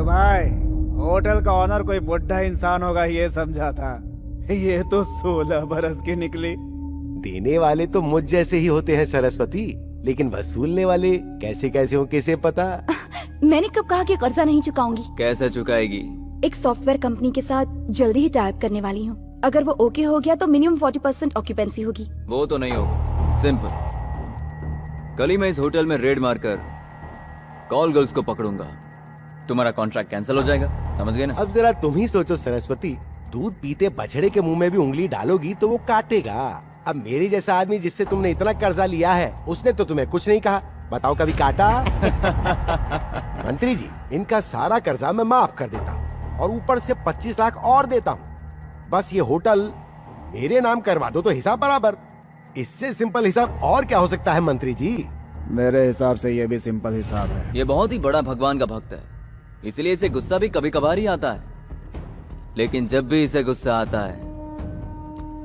तो भाई होटल का ऑनर कोई बुढ़ा इंसान होगा ये समझा था, ये तो 16 बरस की निकली। देने वाले तो मुझ जैसे ही होते हैं सरस्वती, लेकिन वसूलने वाले कैसे कैसे हो किसे पता। मैंने कब कहा कि कर्जा नहीं चुकाऊंगी। कैसे चुकाएगी? एक सॉफ्टवेयर कंपनी के साथ जल्दी ही टाइप करने वाली हूँ। अगर वो ओके हो गया तो मिनिमम 40% ऑक्यूपेंसी होगी। वो तो नहीं होगा, सिंपल। कल ही मैं इस होटल में रेड मारकर कॉल गर्ल्स को पकड़ूंगा, तुम्हारा कॉन्ट्रैक्ट कैंसिल हो जाएगा, समझ गए ना? अब जरा तुम ही सोचो सरस्वती, दूध पीते बछड़े के मुंह में भी उंगली डालोगी तो वो काटेगा। अब मेरे जैसा आदमी जिससे तुमने इतना कर्जा लिया है, उसने तो तुम्हें कुछ नहीं कहा, बताओ कभी काटा? मंत्री जी, इनका सारा कर्जा मैं माफ कर देता हूँ और ऊपर से 25 लाख और देता हूँ। बस ये होटल मेरे नाम करवा दो तो हिसाब बराबर। इससे सिंपल हिसाब और क्या हो सकता है मंत्री जी? मेरे हिसाब से ये भी सिंपल हिसाब है। ये बहुत ही बड़ा भगवान का भक्त है, इसलिए इसे गुस्सा भी कभी कभार ही आता है। लेकिन जब भी इसे गुस्सा आता है,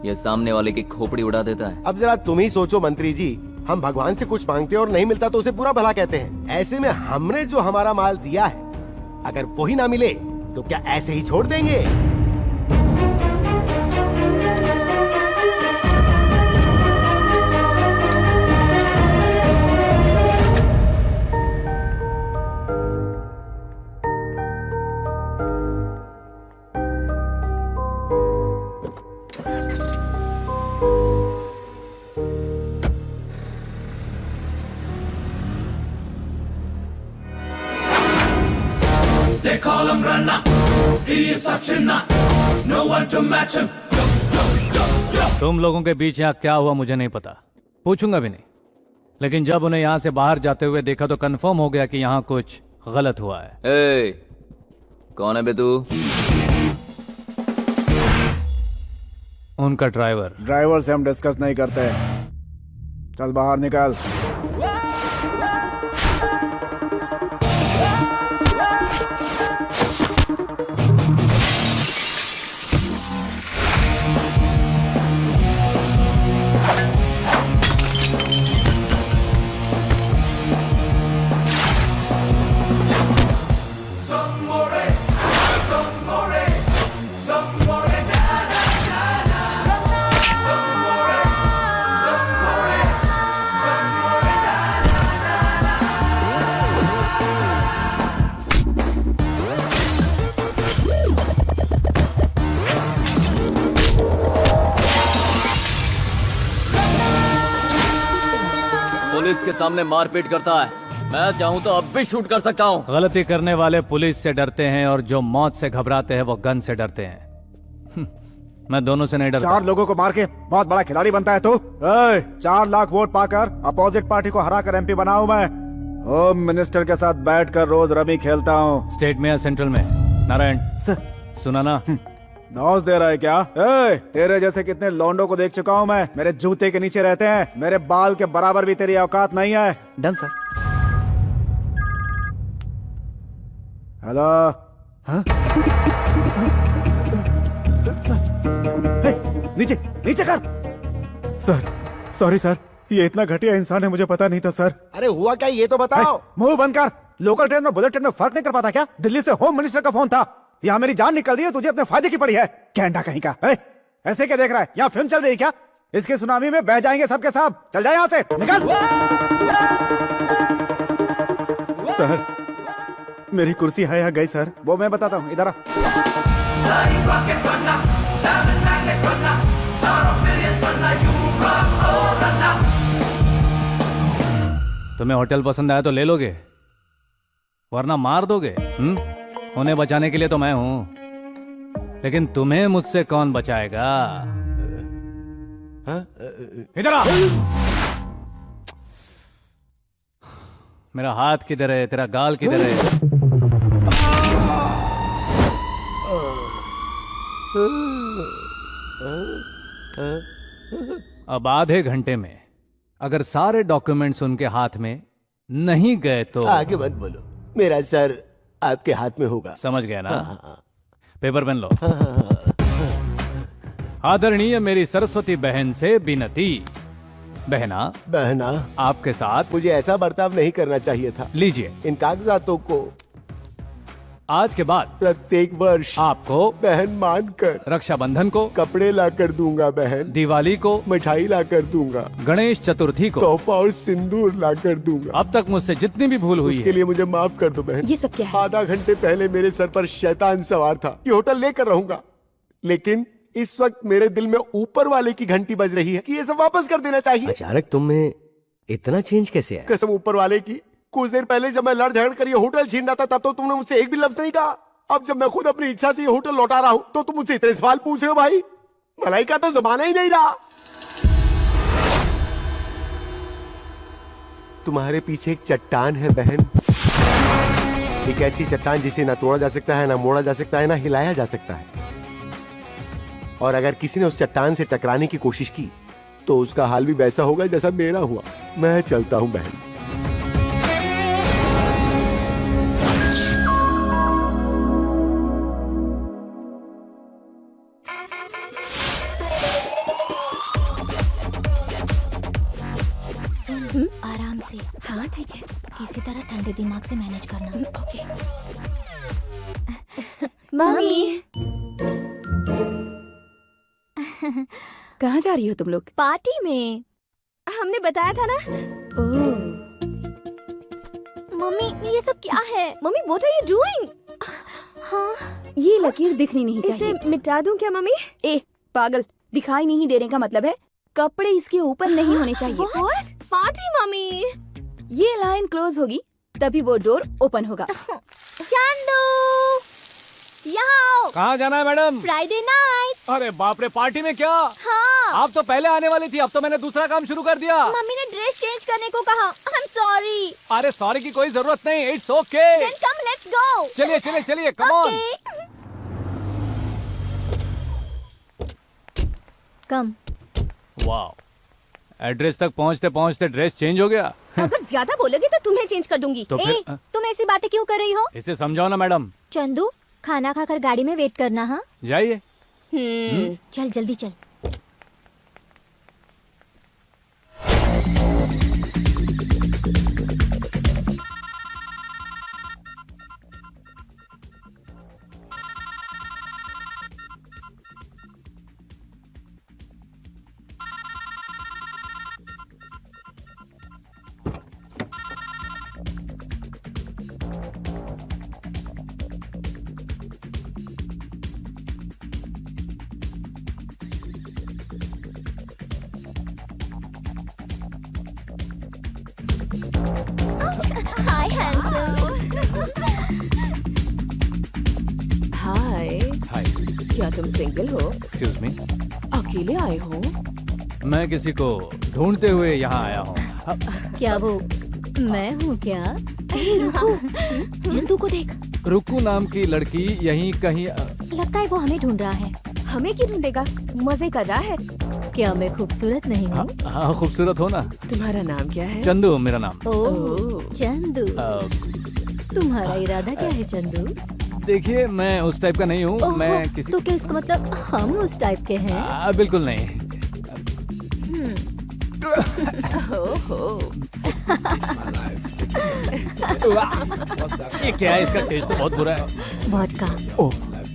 ये सामने वाले की खोपड़ी उड़ा देता है। अब जरा तुम ही सोचो मंत्री जी, हम भगवान से कुछ मांगते हैं और नहीं मिलता तो उसे बुरा भला कहते हैं। ऐसे में हमने जो हमारा माल दिया है, अगर वही ना मिले तो क्या ऐसे ही छोड़ देंगे? They call him Ranna. He is such a nut. No one to match him. तुम लोगों के बीच यहाँ क्या हुआ मुझे नहीं पता, पूछूंगा भी नहीं। लेकिन जब उन्हें यहाँ से बाहर जाते हुए देखा तो कंफर्म हो गया कि यहाँ कुछ गलत हुआ है। ए, कौन है बे तू? उनका ड्राइवर। ड्राइवर से हम डिस्कस नहीं करते, चल बाहर निकल। पुलिस के सामने मारपीट करता है, मैं चाहूँ तो अब भी शूट कर सकता हूँ। गलती करने वाले पुलिस से डरते हैं और जो मौत से घबराते हैं वो गन से डरते हैं। मैं दोनों से नहीं डरता। 4 लोगों को मार के बहुत बड़ा खिलाड़ी बनता है तू। 4 लाख वोट पाकर अपोजिट पार्टी को हराकर एमपी बना हूं मैं। होम मिनिस्टर के साथ बैठकर रोज रमी खेलता हूँ। स्टेट में या सेंट्रल में? नारायण सुना ना? नौज दे रहा है क्या? तेरे जैसे कितने लौंडों को देख चुका हूँ मैं, मेरे जूते के नीचे रहते हैं, मेरे बाल के बराबर भी तेरी औकात नहीं है। Done sir. हेलो। नीचे नीचे कर। सर सॉरी सर, ये इतना घटिया इंसान है मुझे पता नहीं था सर। अरे हुआ क्या ये तो बताओ। मुंह बंद कर। लोकल ट्रेन और बुलेट ट्रेन में फर्क नहीं कर पाता क्या? दिल्ली से होम मिनिस्टर का फोन था, यहाँ मेरी जान निकल रही है, तुझे अपने फायदे की पड़ी है। कैंडा कहीं का। ऐसे क्या देख रहा है? यहाँ फिल्म चल रही है क्या? इसके सुनामी में बह जाएंगे सबके सब। चल जाए यहाँ से, निकल। सर मेरी कुर्सी है या गई सर? वो मैं बताता हूँ, इधर आ। तुम्हें होटल पसंद आया तो ले लोगे, वरना मार दोगे। उन्हें बचाने के लिए तो मैं हूं, लेकिन तुम्हें मुझसे कौन बचाएगा? इधर आ। मेरा हाथ किधर है? तेरा गाल किधर है? अब आधे घंटे में अगर सारे डॉक्यूमेंट्स उनके हाथ में नहीं गए तो आगे मत बोलो, मेरा सर आपके हाथ में होगा। समझ गया ना? पेपर पेन लो। आदरणीय मेरी सरस्वती बहन से विनती। बहना आपके साथ मुझे ऐसा बर्ताव नहीं करना चाहिए था। लीजिए। इन कागजातों को आज के बाद प्रत्येक वर्ष आपको बहन मानकर रक्षाबंधन को, कपड़े ला कर दूंगा बहन, दिवाली को, मिठाई ला कर दूंगा, गणेश चतुर्थी को, तोहफा और सिंदूर ला कर दूंगा। अब तक मुझसे जितनी भी भूल हुई उसके है, लिए मुझे माफ कर दो बहन। ये सब क्या है? आधा घंटे पहले मेरे सर पर शैतान सवार था कि होटल लेकर रहूंगा, लेकिन इस वक्त मेरे दिल में ऊपर वाले की घंटी बज रही है कि ये सब वापस कर देना चाहिए। अचानक तुम में इतना चेंज कैसे आया? कसम ऊपर वाले की, कुछ देर पहले जब मैं लड़ झगड़ कर ये होटल छीन रहा था तब तो तुमने मुझसे एक भी लफ्ज नहीं कहा। अब जब मैं खुद अपनी इच्छा से ये होटल लौटा रहा हूं तो तुम मुझसे इतने सवाल पूछ रहे हो भाई। भलाई का तो जमाना ही नहीं रहा। तुम्हारे पीछे एक चट्टान है बहन, एक ऐसी चट्टान जिसे ना तोड़ा जा सकता है, ना मोड़ा जा सकता है, ना हिलाया जा सकता है। और अगर किसी ने उस चट्टान से टकराने की कोशिश की तो उसका हाल भी वैसा होगा जैसा मेरा हुआ। मैं चलता हूं बहन। आराम से। हाँ ठीक है। किसी तरह ठंडे दिमाग से मैनेज करना। ओके। मम्मी कहाँ जा रही हो तुम लोग? पार्टी में। हमने बताया था ना। ओह मम्मी ये सब क्या है? Mummy what are you doing? हाँ ये लकीर दिखनी नहीं चाहिए। इसे मिटा दूं क्या मम्मी? ए पागल, दिखाई नहीं देने का मतलब है कपड़े इसके ऊपर नहीं होने चाहिए। What? Party mummy. ये लाइन क्लोज होगी तभी वो डोर ओपन होगा। चंदू यहाँ आओ। कहाँ जाना है मैडम? Friday night. अरे बाप रे, पार्टी में क्या? हाँ आप तो पहले आने वाली थी, अब तो मैंने दूसरा काम शुरू कर दिया। मम्मी ने ड्रेस चेंज करने को कहा। I am sorry. अरे सॉरी की कोई जरूरत नहीं, it's okay. Then come let's go. चलिए चलिए चलिए, कम ऑन। कम। वाह, एड्रेस तक पहुंचते पहुंचते ड्रेस चेंज हो गया। अगर ज्यादा बोलोगे तो तुम्हें चेंज कर दूंगी। तो फिर तुम ऐसी बातें क्यों कर रही हो? इसे समझाओ ना मैडम। चंदू खाना खाकर गाड़ी में वेट करना। हाँ जाइए। चल जल्दी चल। हाय हैंडसम। हाय। हाय, क्या तुम सिंगल हो? Excuse me. अकेले आए हो? मैं किसी को ढूंढते हुए यहाँ आया हूँ। क्या वो मैं हूँ क्या? रुको चंदू को देख। रुकू नाम की लड़की यहीं कहीं लगता है वो हमें ढूंढ रहा है। हमें क्यों ढूंढेगा? मजे कर रहा है। क्या मैं खूबसूरत नहीं हूँ? हाँ, खूबसूरत हो ना। तुम्हारा नाम क्या है? चंदू मेरा नाम। ओह चंदू, तुम्हारा इरादा क्या है चंदू? देखिए मैं उस टाइप का नहीं हूँ, मैं किसी तो क्या इसका मतलब हम उस टाइप के हैं? बिल्कुल नहीं। ये क्या है? इसका टेस्ट तो बहुत बुरा है। वोडका।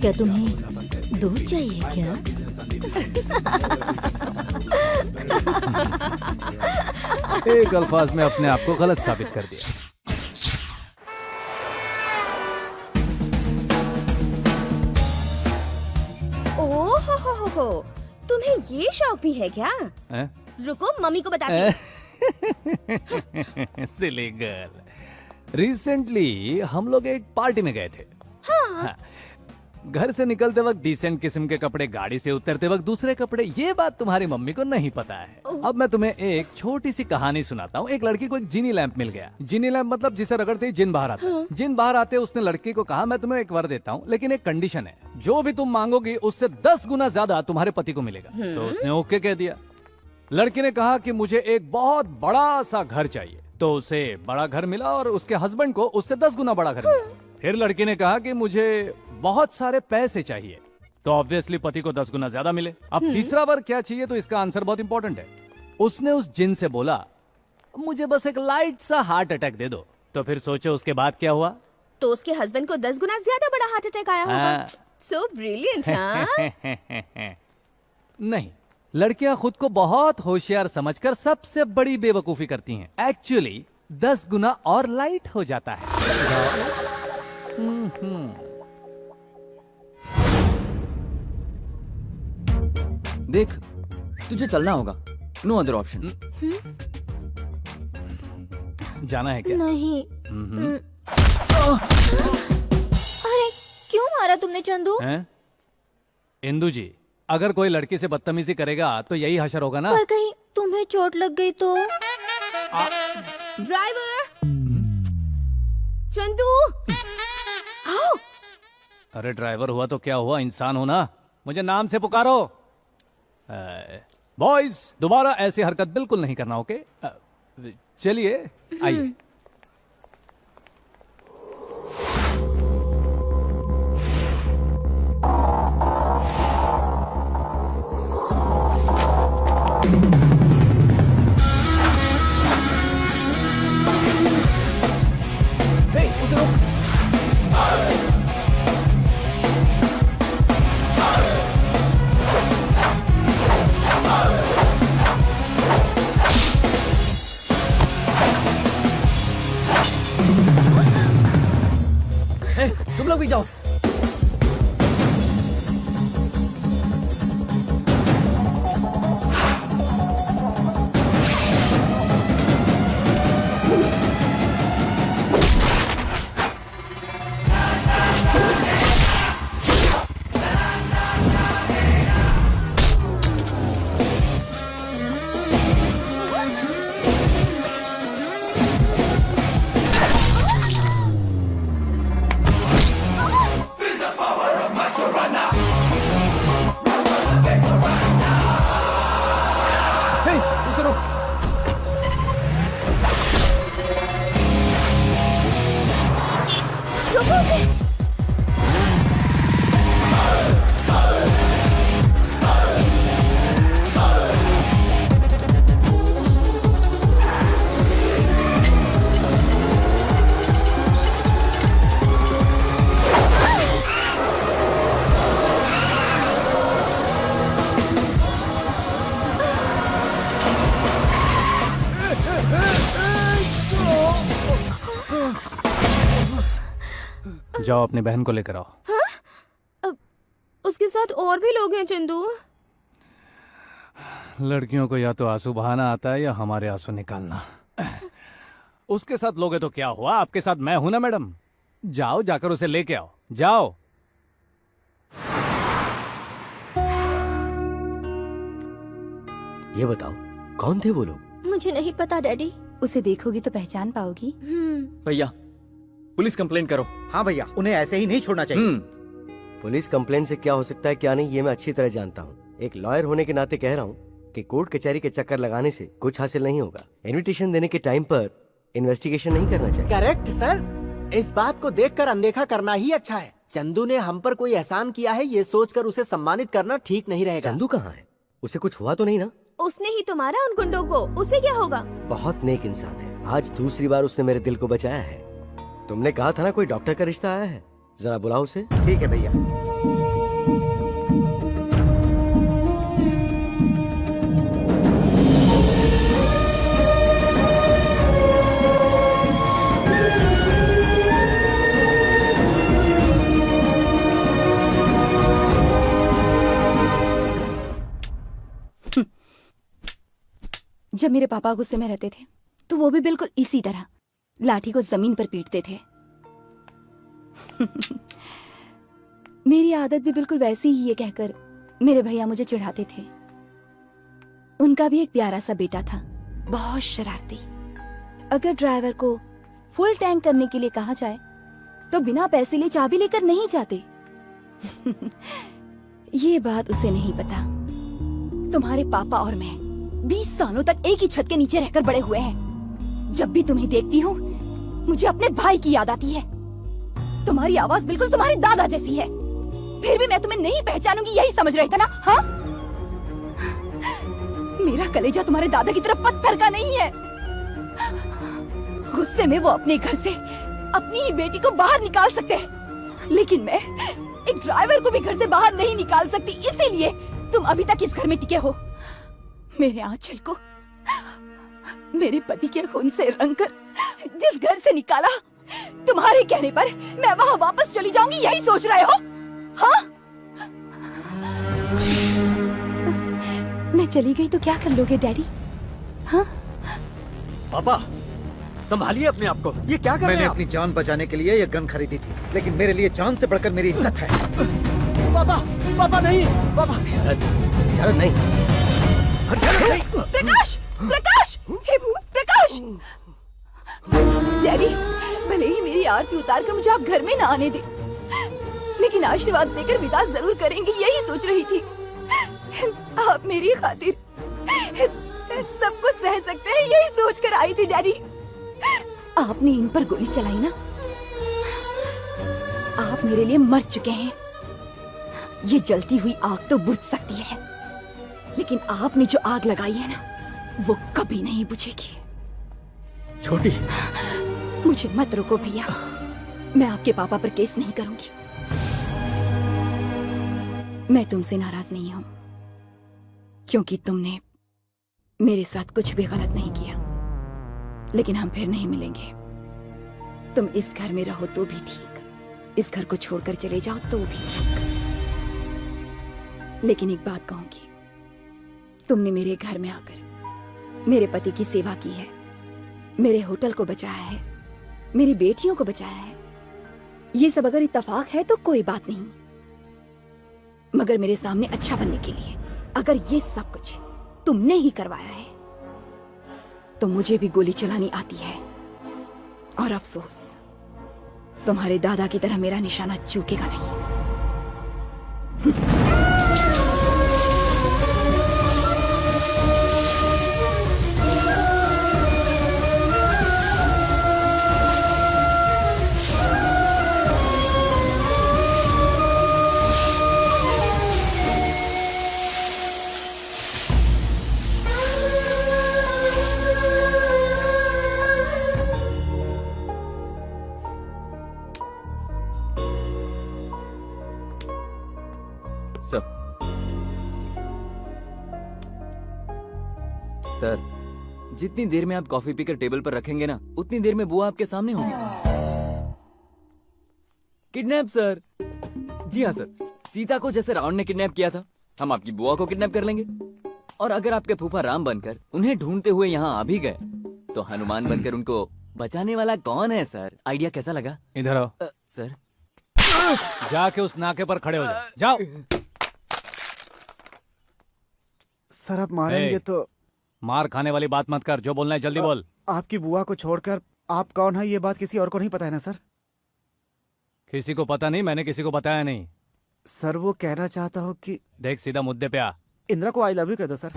क्या तुम्हें दूध चाहिए क्या? एक अल्फाज में अपने आप को गलत साबित कर दिया। ओहो, तुम्हें ये शौक भी है क्या? हैं? रुको मम्मी को बताती हूँ। सिली गर्ल, रिसेंटली हम लोग एक पार्टी में गए थे। हाँ। घर से निकलते वक्त डिसेंट किस्म के कपड़े, गाड़ी से उतरते वक्त दूसरे कपड़े। ये बात तुम्हारी मम्मी को नहीं पता है। अब मैं तुम्हें एक छोटी सी कहानी सुनाता हूँ। एक लड़की को एक जीनी लैंप मिल गया। जीनी लैंप मतलब जिसे रगड़ते ही जिन बाहर आता है। जिन बाहर आते उसने लड़की को कहा, मैं तुम्हें एक वर देता हूँ, लेकिन एक कंडीशन है, जो भी तुम मांगोगी उससे 10 गुना ज्यादा तुम्हारे पति को मिलेगा। तो उसने ओके कह दिया। लड़की ने कहा कि मुझे एक बहुत बड़ा सा घर चाहिए, तो उसे बड़ा घर मिला और उसके हस्बैंड को उससे 10 गुना बड़ा घर मिला। फिर लड़की ने कहा कि मुझे बहुत सारे पैसे चाहिए, तो ऑब्वियसली पति को 10 गुना ज्यादा मिले। अब तीसरा बार क्या चाहिए, तो इसका आंसर बहुत इंपॉर्टेंट है। उसने उस जिन से बोला, मुझे बस एक लाइट सा हार्ट अटैक दे दो। तो फिर सोचो उसके बाद क्या हुआ। तो उसके हस्बैंड को 10 गुना ज्यादा बड़ा हार्ट अटैक आया होगा। हाँ। सो ब्रिलियंट, हाँ? नहीं, लड़कियां खुद को बहुत होशियार समझकर सबसे बड़ी बेवकूफी करती हैं। एक्चुअली 10 गुना और लाइट हो जाता है। देख, तुझे चलना होगा, नो अदर ऑप्शन। जाना है क्या? नहीं। अरे क्यों मारा तुमने चंदू? हैं? इंदु जी, अगर कोई लड़की से बदतमीजी करेगा तो यही हशर होगा ना। पर कहीं तुम्हें चोट लग गई तो? ड्राइवर, चंदू, आओ। अरे ड्राइवर हुआ तो क्या हुआ, इंसान हो ना, मुझे नाम से पुकारो। बॉयज, दोबारा ऐसी हरकत बिल्कुल नहीं करना, ओके? चलिए आइए। तुम लोग भी जाओ। जाओ अपनी बहन को लेकर आओ। अब उसके साथ और भी लोग हैं चंदू। लड़कियों को या तो आंसू बहाना आता है या हमारे आंसू निकालना। उसके साथ लोगे तो क्या हुआ, आपके साथ मैं हूं ना मैडम। जाओ, जाकर उसे लेके आओ, जाओ। ये बताओ कौन थे वो लोग? मुझे नहीं पता डैडी। उसे देखोगी तो पहचान पाओगी। भैया, पुलिस कंप्लेंट करो। हाँ भैया, उन्हें ऐसे ही नहीं छोड़ना चाहिए। पुलिस कंप्लेन से क्या हो सकता है क्या नहीं, ये मैं अच्छी तरह जानता हूँ। एक लॉयर होने के नाते कह रहा हूँ कि कोर्ट कचहरी के चक्कर लगाने से कुछ हासिल नहीं होगा। इनविटेशन देने के टाइम पर इन्वेस्टिगेशन नहीं करना चाहिए। करेक्ट सर, इस बात को देखकर अनदेखा करना ही अच्छा है। चंदू ने हम पर कोई एहसान किया है, ये सोचकर उसे सम्मानित करना ठीक नहीं रहेगा। चंदू कहाँ है? उसे कुछ हुआ तो नहीं ना? उसने ही तो मारा उन गुंडों को, उसे क्या होगा? बहुत नेक इंसान है। आज दूसरी बार उसने मेरे दिल को बचाया है। तुमने कहा था ना कोई डॉक्टर का रिश्ता आया है, जरा बुलाओ उसे। ठीक है भैया। जब मेरे पापा गुस्से में रहते थे तो वो भी बिल्कुल इसी तरह लाठी को जमीन पर पीटते थे। मेरी आदत भी बिल्कुल वैसी ही है कहकर मेरे भैया मुझे चिढ़ाते थे। उनका भी एक प्यारा सा बेटा था, बहुत शरारती। अगर ड्राइवर को फुल टैंक करने के लिए कहा जाए तो बिना पैसे लिए चाबी लेकर नहीं जाते। ये बात उसे नहीं पता। तुम्हारे पापा और मैं 20 सालों तक एक ही छत के नीचे रहकर बड़े हुए हैं। जब भी तुम्हें देखती हूँ मुझे अपने भाई की याद आती है। तुम्हारी आवाज बिल्कुल तुम्हारे दादा जैसी है, फिर भी मैं तुम्हें नहीं पहचानूंगी यही समझ रहे थे ना? हाँ, मेरा कलेजा तुम्हारे दादा की तरफ पत्थर का नहीं है। गुस्से में वो अपने घर से अपनी ही बेटी को बाहर निकाल सकते हैं, लेकिन मैं एक ड्राइवर को भी घर से बाहर नहीं निकाल सकती। इसीलिए तुम अभी तक इस घर में टिके हो। मेरे आंचल को मेरे पति के खून से रंगकर जिस घर से निकाला, तुम्हारे कहने पर मैं वहां वापस चली जाऊंगी, यही सोच रहे हो? हाँ? मैं चली गई तो क्या कर लोगे डैडी? हाँ? पापा संभालिए अपने आप को, ये क्या कर रहे मैंने हैं आप? अपनी जान बचाने के लिए ये गन खरीदी थी, लेकिन मेरे लिए जान से बढ़कर मेरी इज्जत है। पापा पापा नहीं, पापा शरद, शरद नहीं। शरद नहीं। प्रकाश, प्रकाश, हे प्रकाश! डैडी, भले ही मेरी आरती उतार कर मुझे आप घर में ना आने दे, लेकिन आशीर्वाद देकर विदा जरूर करेंगे, यही सोच रही थी। आप मेरी खातिर सब कुछ सह सकते हैं, यही सोचकर आई थी डैडी। आपने इन पर गोली चलाई ना, आप मेरे लिए मर चुके हैं। ये जलती हुई आग तो बुझ सकती है, लेकिन आपने जो आग लगाई है ना, वो कभी नहीं बुझेगी। छोटी, मुझे मत रोको भैया, मैं आपके पापा पर केस नहीं करूंगी। मैं तुमसे नाराज नहीं हूं, क्योंकि तुमने मेरे साथ कुछ भी गलत नहीं किया, लेकिन हम फिर नहीं मिलेंगे। तुम इस घर में रहो तो भी ठीक, इस घर को छोड़कर चले जाओ तो भी ठीक, लेकिन एक बात कहूंगी, तुमने मेरे घर में आकर मेरे पति की सेवा की है, मेरे होटल को बचाया है, मेरी बेटियों को बचाया है। ये सब अगर इत्तेफाक है तो कोई बात नहीं, मगर मेरे सामने अच्छा बनने के लिए अगर ये सब कुछ तुमने ही करवाया है, तो मुझे भी गोली चलानी आती है। और अफसोस, तुम्हारे दादा की तरह मेरा निशाना चूकेगा नहीं। सर, जितनी देर में आप कॉफी पीकर टेबल पर रखेंगे ना, उतनी देर में बुआ आपके सामने होंगी। Kidnap sir? जी हाँ सर, सीता को जैसे रावण ने किडनैप किया था, हम आपकी बुआ को किडनैप कर लेंगे। और अगर आपके फूफा राम बनकर उन्हें ढूंढते हुए यहाँ आ भी गए, तो हनुमान बनकर उनको बचाने वाला कौन है सर? आइडिया कैसा लगा? इधर आओ। सर जाके उस नाके पर खड़े हो जाओ, जाओ। सर आप मारेंगे ए, तो? मार खाने वाली बात मत कर, जो बोलना है जल्दी बोल। आपकी बुआ को छोड़कर आप कौन है, ये बात किसी और को नहीं पता है ना सर? किसी को पता नहीं, मैंने किसी को बताया नहीं। सर वो कहना चाहता हूँ कि देख, सीधा मुद्दे पे आ। इंदिरा को आई लव यू कह दो सर।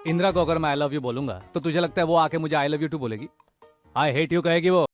इंदिरा को अगर मैं आई लव यू बोलूंगा तो तुझे लगता है वो आके मुझे आई लव यू टू बोलेगी? आई हेट यू कहेगी वो?